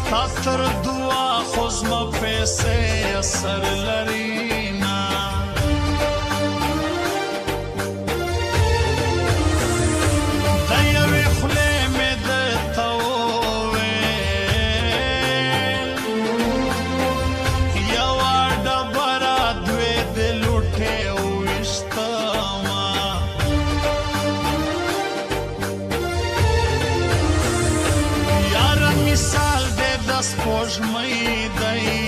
ستا تر دعا خو زما پیسې اثر لري نه د یوې خولې مې درته وویل یوه ډبره دوې د لوټې وویشتمه یاره مثال دی د سپوږمۍ دی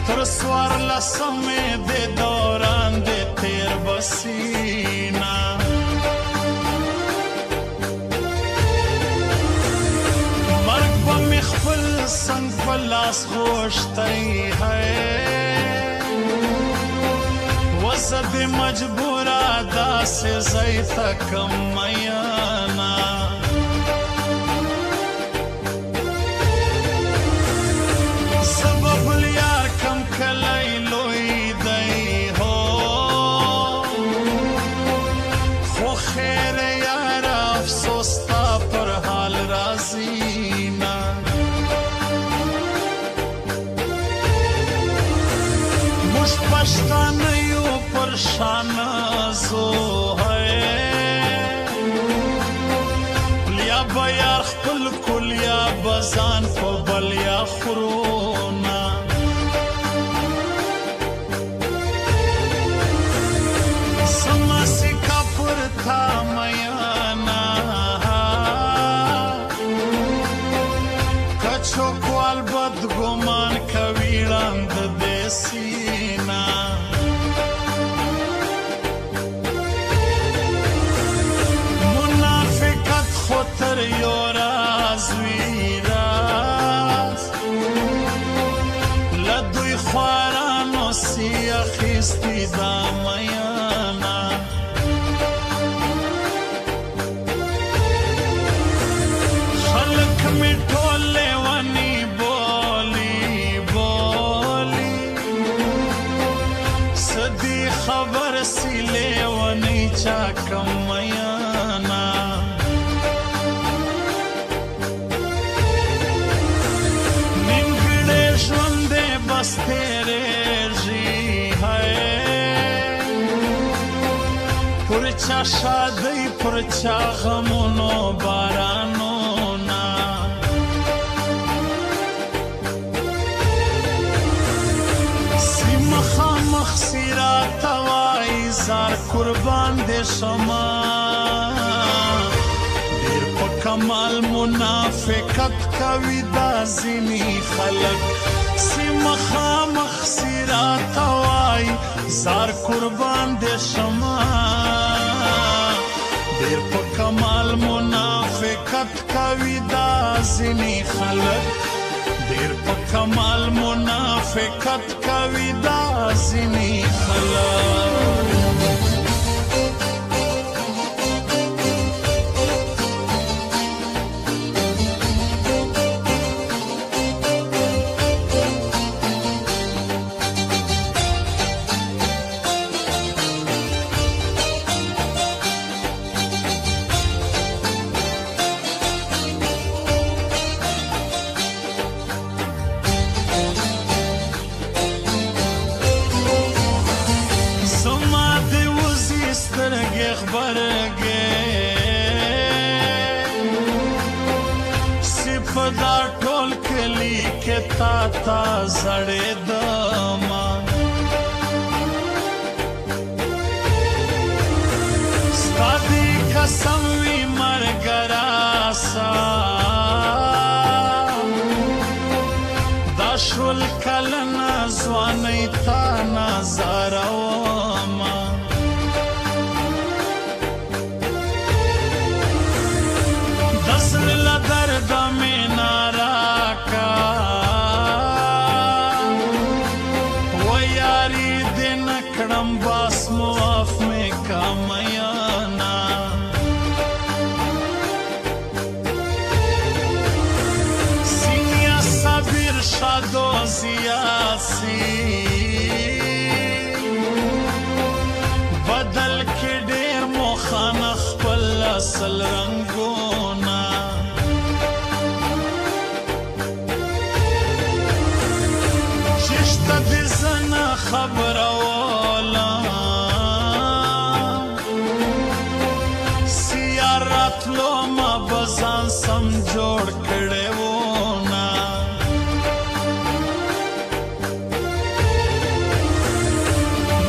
تر څوارلسمې د دوران د تېر بسینا مرګ به مې خپل څنګ په لاس غوښتی وزه دې مجبوره داسې ځای ته کم میینه پښتانه یو پر شان زو لیا به یار خپل کل یا بزان په بل یا خرونا سما سکا پر تا میانا کچو کوال بد ګمان کوي لاند دیسی منافقت خطر یو راز وی راز لدوی خوارانو سی اخیستی دا میانا خلق می ټول لیونی خبر سی لیونی چا کم میانا نیمګړی ژوند دی بس تېرېږي پر چا شادۍ پر چا غمونو بارانونه مخامخ سیرات وای زار قربان دې شما ډېر په کمال منافقت کوي دا ځینې خلک سی مخامخ سیرات وای زار قربان دې شما ډېر په کمال منافقت کوي دا ځینې خلک ډېر په کمال منافقت کوي دا ځینې خلک دا ټول کلی کې تا تا زړېدمه ستا دې قسم وي مرګ راسه دا شول کلونه ځوانۍ تا نازارومه د زړه درد مې باس معاف میں کامیانا سینیا صبر شادو سیاسی بدل کې ډېر مخانخ خپل اصل رنگونه خبره والا سیارت لو ما بزان سم جوړ کړي وونه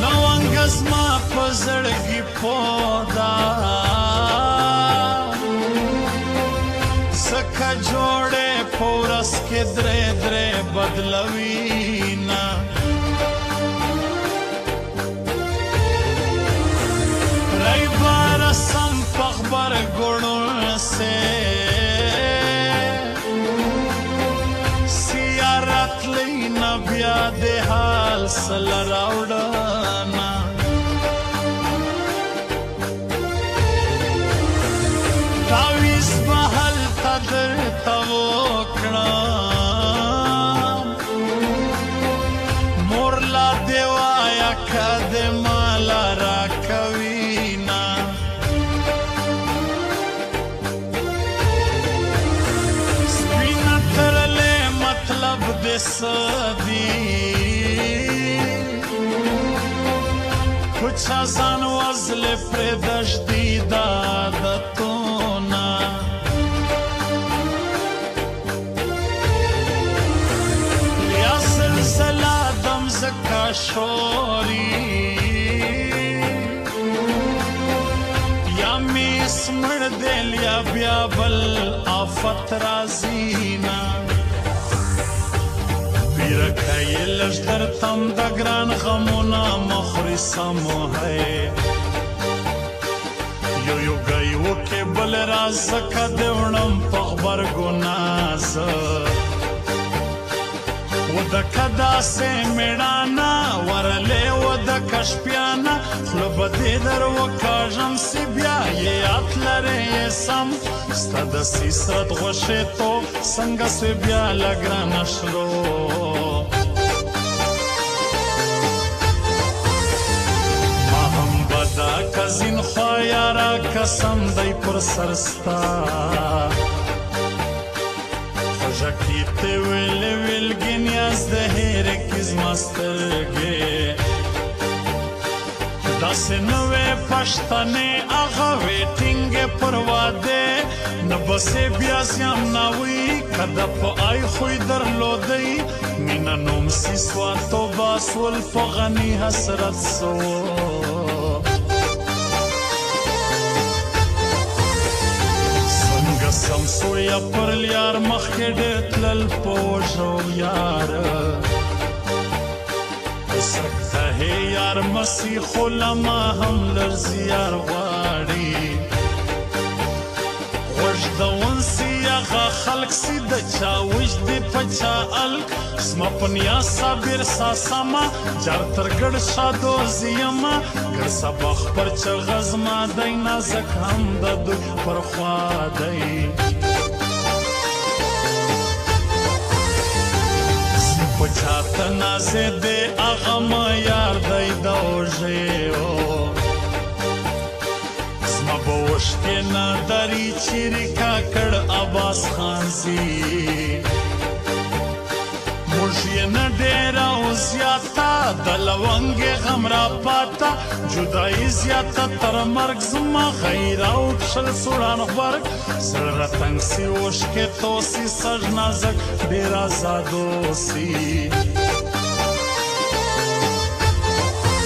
نو انګز ما پزړګي پودا سکه جوړه پورس کې درې درې بدلوینا رای بار سم پخبر ګړون سے سیارت لینا بیا د حال سل راوډانا تاویز بحل تدر توکړه مورلا دیوایا کد مالا را کوینا سپینا ترلے مطلب دس دی کچھ ازان وزل پر دشدی دادتونا یا سلسلہ دم زکا شوری یا میس مړ دل یا بیا بل آفت رازینا پیرکای لږ درتم د ګران غمونه مخوري سمو ہے یو یو گئی وکې بل راز زکه دیوړم په غبرګو ناز ودکه داسې مېړانه ورلې ودکه شپیانه خوله به دې در وکاږم سي بیا یې یاد لرې سم ستا د سیسرت غوښېتو څنګه سوې بیا له ګرانه شلو ما هم به دا کزین خوا یاره قسم دی پر سر ستا خوږه ته ویلې ویلګې نیاز د هېرې کې زما سترګې داسې نوې پښتنې هغه وې ټینګې پر واده نه بسې بیا زیام ناوی که د په آی خوی درلودی مینه نوم سي سوه توبه سول په غني حسرت سو سمسو یا پر لیار مخکې ډېر تلل په وژو یاره سکته هی یار مسیحو لما هم لرزي یار غواړي غوږ د ونسي هغه خلک سي د چا وجدي په چا الک زما په نیا صابر ساسما جار تر ګډ شادوزي یما ګر سبخ پر چغه زما دی نازک هم د دوی پر خوا دی په چاته نازې دی هغه ما یار دی د اوږې زما به وشکې نه دري چیرې کاکړ عباس خان سي موږ یې نه ډېره او زیاته د لونګې غم را پاته جدایي زیاته تر مرګ زما غیر اوکشل سوړان غبرګ زړه راتنګ سي اوښکې توسي سږ نازک ډېر ازادو سي